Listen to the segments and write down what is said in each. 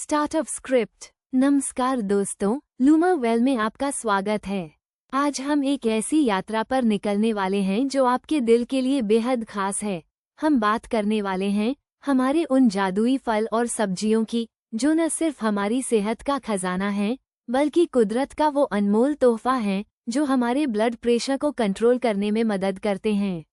Startup script. नमस्कार दोस्तों, luma well में आपका स्वागत है। आज हम एक ऐसी यात्रा पर निकलने वाले हैं जो आपके दिल के लिए बेहद खास है। हम बात करने वाले हैं हमारे उन जादुई फल और सब्जियों की जो न सिर्फ हमारी सेहत का खजाना है बल्कि कुदरत का वो अनमोल तोहफा है जो हमारे ब्लड प्रेशर को कंट्रोल करने में मदद करते हैं।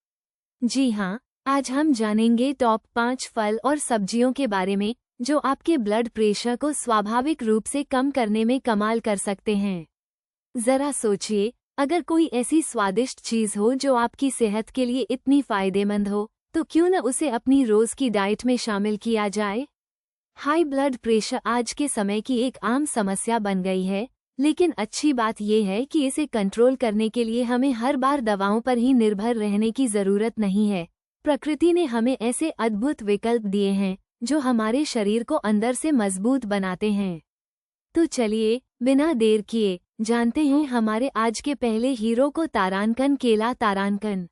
जी हाँ, आज हम जानेंगे टॉप 5 फल और सब्जियों के बारे में जो आपके ब्लड प्रेशर को स्वाभाविक रूप से कम करने में कमाल कर सकते हैं। जरा सोचिए, अगर कोई ऐसी स्वादिष्ट चीज हो जो आपकी सेहत के लिए इतनी फायदेमंद हो, तो क्यों न उसे अपनी रोज की डाइट में शामिल किया जाए। हाई ब्लड प्रेशर आज के समय की एक आम समस्या बन गई है, लेकिन अच्छी बात यह है कि इसे कंट्रोल करने के लिए हमें हर बार दवाओं पर ही निर्भर रहने की जरूरत नहीं है। प्रकृति ने हमें ऐसे अद्भुत विकल्प दिए हैं जो हमारे शरीर को अंदर से मजबूत बनाते हैं। तो चलिए, बिना देर किए जानते हैं हमारे आज के पहले हीरो को, तारानकन केला। तारानकन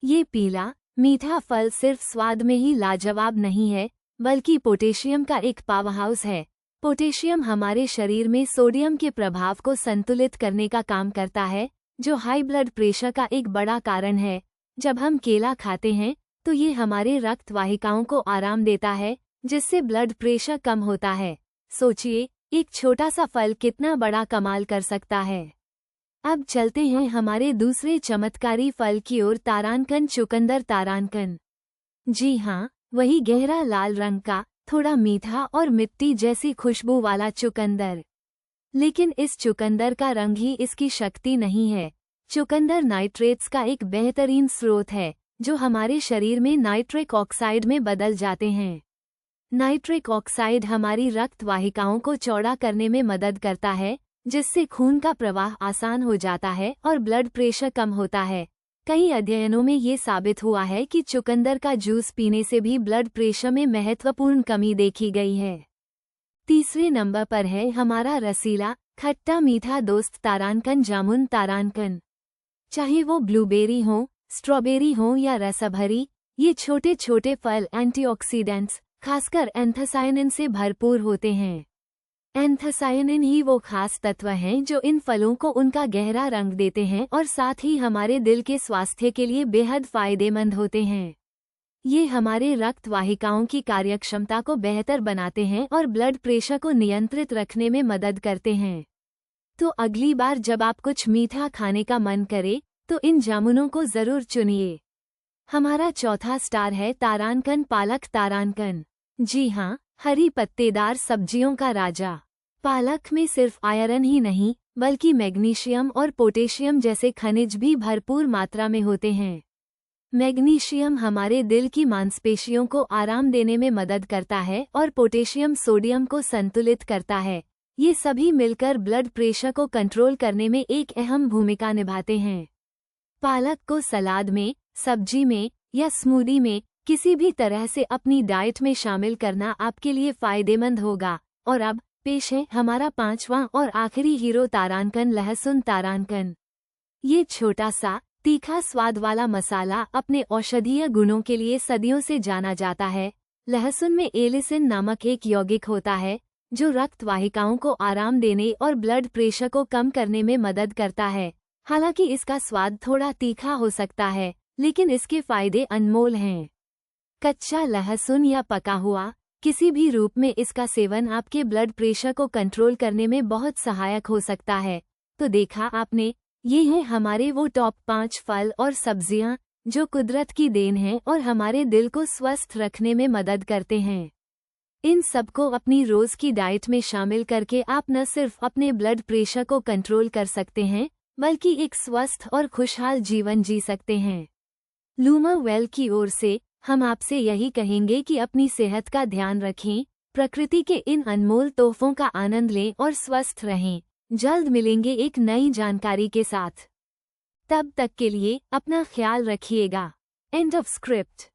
ये पीला मीठा फल सिर्फ स्वाद में ही लाजवाब नहीं है बल्कि पोटेशियम का एक पावरहाउस है। पोटेशियम हमारे शरीर में सोडियम के प्रभाव को संतुलित करने का काम करता है, जो हाई ब्लड प्रेशर का एक बड़ा कारण है। जब हम केला खाते हैं तो ये हमारे रक्त वाहिकाओं को आराम देता है, जिससे ब्लड प्रेशर कम होता है। सोचिए, एक छोटा सा फल कितना बड़ा कमाल कर सकता है। अब चलते हैं हमारे दूसरे चमत्कारी फल की ओर, तारानकन चुकंदर। तारानकन जी हाँ, वही गहरा लाल रंग का, थोड़ा मीठा और मिट्टी जैसी खुशबू वाला चुकंदर। लेकिन इस चुकंदर का रंग ही इसकी शक्ति नहीं है। चुकंदर नाइट्रेट्स का एक बेहतरीन स्रोत है जो हमारे शरीर में नाइट्रिक ऑक्साइड में बदल जाते हैं। नाइट्रिक ऑक्साइड हमारी रक्त वाहिकाओं को चौड़ा करने में मदद करता है, जिससे खून का प्रवाह आसान हो जाता है और ब्लड प्रेशर कम होता है। कई अध्ययनों में ये साबित हुआ है कि चुकंदर का जूस पीने से भी ब्लड प्रेशर में महत्वपूर्ण कमी देखी गई है। तीसरे नंबर पर है हमारा रसीला खट्टा मीठा दोस्त, तारानकन जामुन। तारानकन चाहे वो ब्लूबेरी हो, स्ट्रॉबेरी हो या रसभरी, ये छोटे छोटे फल एंटीऑक्सीडेंट्स, खासकर एंथोसायनिन से भरपूर होते हैं। एंथोसायनिन ही वो खास तत्व हैं जो इन फलों को उनका गहरा रंग देते हैं और साथ ही हमारे दिल के स्वास्थ्य के लिए बेहद फायदेमंद होते हैं। ये हमारे रक्त वाहिकाओं की कार्यक्षमता को बेहतर बनाते हैं और ब्लड प्रेशर को नियंत्रित रखने में मदद करते हैं। तो अगली बार जब आप कुछ मीठा खाने का मन करे तो इन जामुनों को जरूर चुनिए। हमारा चौथा स्टार है तारानकन पालक। तारानकन जी हाँ, हरी पत्तेदार सब्जियों का राजा। पालक में सिर्फ आयरन ही नहीं बल्कि मैग्नीशियम और पोटेशियम जैसे खनिज भी भरपूर मात्रा में होते हैं। मैग्नीशियम हमारे दिल की मांसपेशियों को आराम देने में मदद करता है और पोटेशियम सोडियम को संतुलित करता है। ये सभी मिलकर ब्लड प्रेशर को कंट्रोल करने में एक अहम भूमिका निभाते हैं। पालक को सलाद में, सब्जी में या स्मूदी में किसी भी तरह से अपनी डाइट में शामिल करना आपके लिए फायदेमंद होगा। और अब पेश है हमारा पांचवां और आखिरी हीरो, तारानकन लहसुन। तारानकन ये छोटा सा तीखा स्वाद वाला मसाला अपने औषधीय गुणों के लिए सदियों से जाना जाता है। लहसुन में एलिसिन नामक एक यौगिक होता है जो रक्त वाहिकाओं को आराम देने और ब्लड प्रेशर को कम करने में मदद करता है। हालांकि इसका स्वाद थोड़ा तीखा हो सकता है, लेकिन इसके फायदे अनमोल हैं। कच्चा लहसुन या पका हुआ किसी भी रूप में इसका सेवन आपके ब्लड प्रेशर को कंट्रोल करने में बहुत सहायक हो सकता है। तो देखा आपने, ये हैं हमारे वो टॉप 5 फल और सब्जियां जो कुदरत की देन हैं और हमारे दिल को स्वस्थ रखने में मदद करते हैं। इन सबको अपनी रोज की डाइट में शामिल करके आप न सिर्फ अपने ब्लड प्रेशर को कंट्रोल कर सकते हैं बल्कि एक स्वस्थ और खुशहाल जीवन जी सकते हैं। लूमा वेल की ओर से हम आपसे यही कहेंगे कि अपनी सेहत का ध्यान रखें, प्रकृति के इन अनमोल तोहफों का आनंद लें और स्वस्थ रहें। जल्द मिलेंगे एक नई जानकारी के साथ। तब तक के लिए अपना ख्याल रखिएगा। End of script.